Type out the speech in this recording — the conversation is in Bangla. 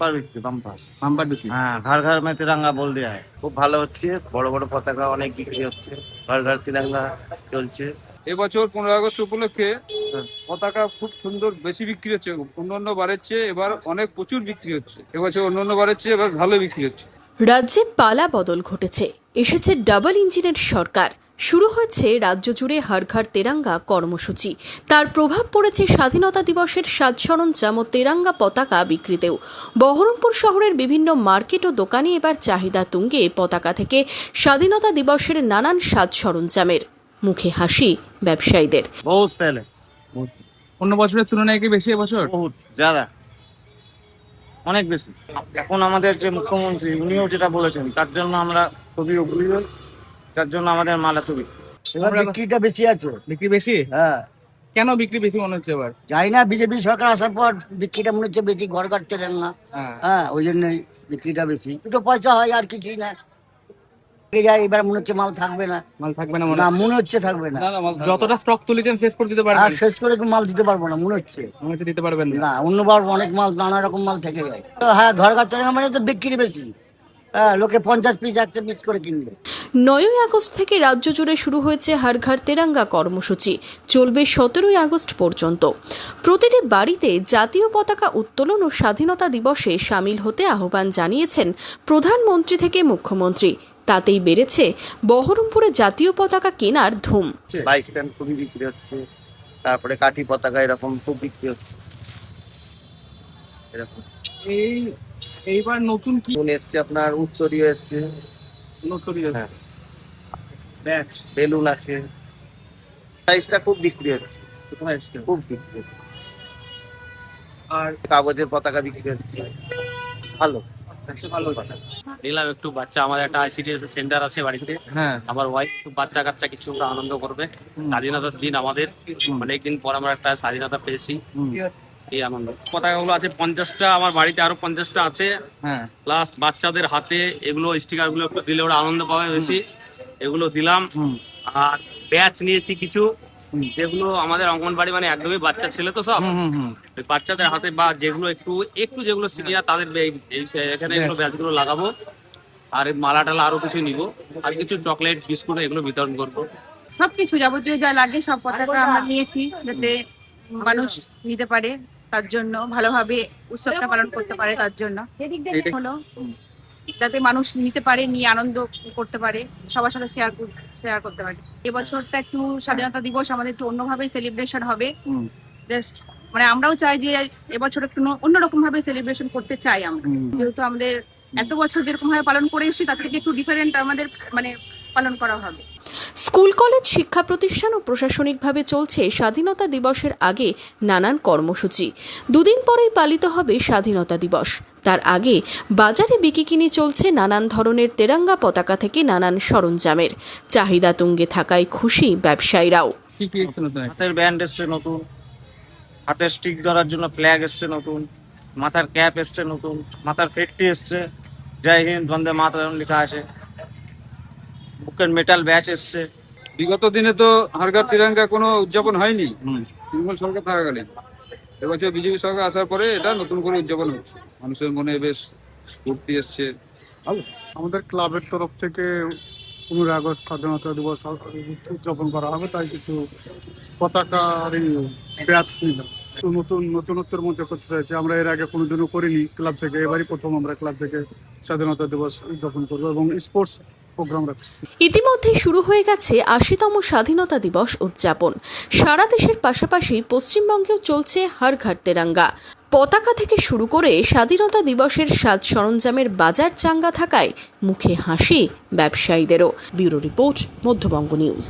বাম্পার বিক্রি, বাম্পার বাম্পার বিক্রি। হ্যাঁ, ঘর ঘর মে তিরঙ্গা বল দিয়া है। খুব ভালো হচ্ছে, বড় বড় পতাকা অনেক বিক্রি হচ্ছে, ঘর ঘর তিরঙ্গা চলছে। এবছর 15 আগস্ট উপলক্ষে পতাকা খুব সুন্দর বেশি বিক্রি হচ্ছে, অন্যান্য বারের চেয়ে এবার অনেক প্রচুর বিক্রি হচ্ছে। এবছর অন্যান্য বারের চেয়ে এবার ভালো বিক্রি হচ্ছে। রাজ্যে পালা বদল ঘটেছে, এসেছে ডাবল ইঞ্জিনের সরকার। শুরু হয়েছে রাজ্য জুড়ে হর ঘর তেরাঙ্গা কর্মসূচি। তার প্রভাব পড়েছে স্বাধীনতা দিবসের সাজ সরঞ্জাম ও তেরাঙ্গা পতাকা বিক্রিতেও। বহরমপুর শহরের বিভিন্ন মার্কেট ও দোকানে এবার চাহিদা তুঙ্গে পতাকা থেকে স্বাধীনতা দিবসের নানান সাজ সরঞ্জামের। মুখে হাসি ব্যবসায়ীদের। বহুত সেল है, অন্য বছরের তুলনায় কি বেশি এবছর? বহুত ज़्यादा, অনেক বেশি। এখন আমাদের যে মুখ্যমন্ত্রী উনিও যেটা বলেছেন তার জন্য আমরা খুবই উপকৃত, তার জন্য আমাদের মাল এত বিক্রি। এবার বিক্রিটা বেশি আছে। বিক্রি বেশি? হ্যাঁ, কেন বিক্রি বেশি মনে হচ্ছে এবার? জানি না, বিজেপি সরকার আসার পর বিক্রিটা মনে হচ্ছে বেশি, ঘর ঘর তেলেঙ্গা। হ্যাঁ। হ্যাঁ, ওই জন্যই বিক্রিটা বেশি। দুটো পয়সা হয় আর কিছুই না। যায় এবার মনে হচ্ছে মাল থাকবে না। মাল থাকবে না না, মনে হচ্ছে থাকবে না। না না, মাল যতটা স্টক তুলেছেন শেষ করে দিতে আর পারবেন? শেষ করে মাল দিতে পারবো না মনে হচ্ছে। মনে হচ্ছে দিতে পারবেন না। না, অন্যবার অনেক মাল, নানা রকম মাল থেকে যায়। তো হ্যাঁ, ঘর ঘর তেলেঙ্গা মানে তো বিক্রি বেশি। হ্যাঁ, লোকে 50 পিস 100 পিস করে কিনবে। 9ই আগস্ট থেকে রাজ্য জুড়ে শুরু হয়েছে হর ঘর তেরাঙ্গা কর্মসূচি, চলবে 17ই আগস্ট পর্যন্ত। প্রতিটি বাড়িতে জাতীয় পতাকা উত্তোলন ও স্বাধীনতা দিবসে সামিল হতে আহ্বান জানিয়েছেন প্রধানমন্ত্রী থেকে মুখ্যমন্ত্রী। তাতেই বেড়েছে বহরমপুরে জাতীয় পতাকা কেনার ধুম। বাইক স্ট্যান্ড খুবই বিক্রি হচ্ছে, তারপরে কাঠি পতাকা এরকম খুব বিক্রি হচ্ছে। এরকম এইবার নতুন কি ফুল এসছে, আপনার উত্তরীয় এসছে, নতুন হ্যাঁ, ব্যাচ বেলুন আছে, সাইজটা খুব বিক্রি হচ্ছে, খুব বিক্রি হচ্ছে। আর কাগজের পতাকা বিক্রি হচ্ছে, ভালো ভালো পতাকা। নিলাম একটু বাচ্চা, আমাদের একটা আইসিডিএস সেন্টার আছে বাড়িতে, হ্যাঁ, আমার ওয়াইফ একটু বাচ্চা কাচ্চা কিছু একটা আনন্দ করবে। স্বাধীনতার দিন আমাদের, অনেকদিন পর আমরা একটা স্বাধীনতা পেয়েছি, এই আনন্দ। পতাকাগুলো আছে 50টা, আমার বাড়িতে আরো 50টা আছে, হ্যাঁ, প্লাস বাচ্চাদের হাতে এগুলো স্টিকার গুলো একটু দিলে ওরা আনন্দ পাবে বেশি, এগুলো দিলাম। আর ব্যাচ নিয়েছি কিছু, যেগুলো আমাদের অঙ্গনবাড়ি মানে একদমই বাচ্চা ছেলে তো সব, ওই বাচ্চাদের হাতে বা যেগুলো একটু একটু যেগুলো সিনিয়র তাদের এখানে এগুলো ব্যাচগুলো লাগাবো। আর এই মালা টালা আরো কিছু নিব, আর কিছু চকলেট বিস্কুট এগুলো বিতরণ করবো। সবকিছু যাবতীয় যা লাগে সব পতাকা আমরা নিয়েছি, যাতে মানুষ নিতে পারে, তার জন্য ভালোভাবে উৎসবটা পালন করতে পারে, তার জন্য হলো যাতে মানুষ নিতে পারে, নিয়ে আনন্দ করতে পারে, সবার সাথে শেয়ার করতে পারে। এবছরটা একটু স্বাধীনতা দিবস আমাদের একটু অন্যভাবে সেলিব্রেশন হবে। জাস্ট মানে আমরাও চাই যে এবছর একটু অন্যরকম ভাবে সেলিব্রেশন করতে চাই আমরা, যেহেতু আমাদের এত বছর যেরকম ভাবে পালন করে এসেছি তার থেকে একটু ডিফারেন্ট আমাদের মানে পালন করা হবে। স্কুল কলেজ শিক্ষা প্রতিষ্ঠান ও প্রশাসনিকভাবে চলছে স্বাধীনতা দিবসের আগে নানান কর্মসূচি। দুদিন পরেই পালিত হবে স্বাধীনতা দিবস। তার আগে বাজারে বিকিকিনি চলছে নানান ধরনের তেরাঙ্গা পতাকা থেকে নানান সরঞ্জামের। চাহিদা তুঙ্গে থাকায় খুশি ব্যবসায়ীরাও। কি কি এসছে নতুন? হাতের ব্যান্ড এসছে নতুন, হাতের স্টিক ধরার জন্য ফ্ল্যাগ এসছে নতুন, মাথার ক্যাপ এসছে নতুন, মাথার ফেটটি এসছে, জয় হিন্দ বন্দে মাতরম লেখা আছে, বুকের মেটাল ব্যাচ এসছে। বিগত দিনে তো হর ঘর তিরঙ্গা কোনো উদযাপন হয়নি তৃণমূল সরকার থাকাকালীন। এবছর বিজেপি সরকার আসার পরে এটা নতুন করে উদযাপন হচ্ছে, মানুষের মনে বেশ স্ফূর্তি এসছে, ভালো। আমাদের ক্লাবের তরফ থেকে 15 আগস্ট স্বাধীনতা দিবস উদযাপন করা হবে, তাই কিছু পতাকা আর ব্যাচ নিলাম। নতুনত্বের মধ্যে করতে চাইছি, আমরা এর আগে কোনোদিনও করিনি ক্লাব থেকে, এবারই প্রথম আমরা ক্লাব থেকে স্বাধীনতা দিবস উদযাপন করবো এবং স্পোর্টস প্রোগ্রাম রাখছি। ইতিমধ্যে শুরু হয়ে গেছে 80তম স্বাধীনতা দিবস উদযাপন। সারা দেশের পাশাপাশি পশ্চিমবঙ্গেও চলছে হর ঘর তেরাঙ্গা। পতাকা থেকে শুরু করে স্বাধীনতা দিবসের সাজ সরঞ্জামের বাজার চাঙ্গা থাকায় মুখে হাসি ব্যবসায়ীদেরও। Bureau report, Madhyabanga news.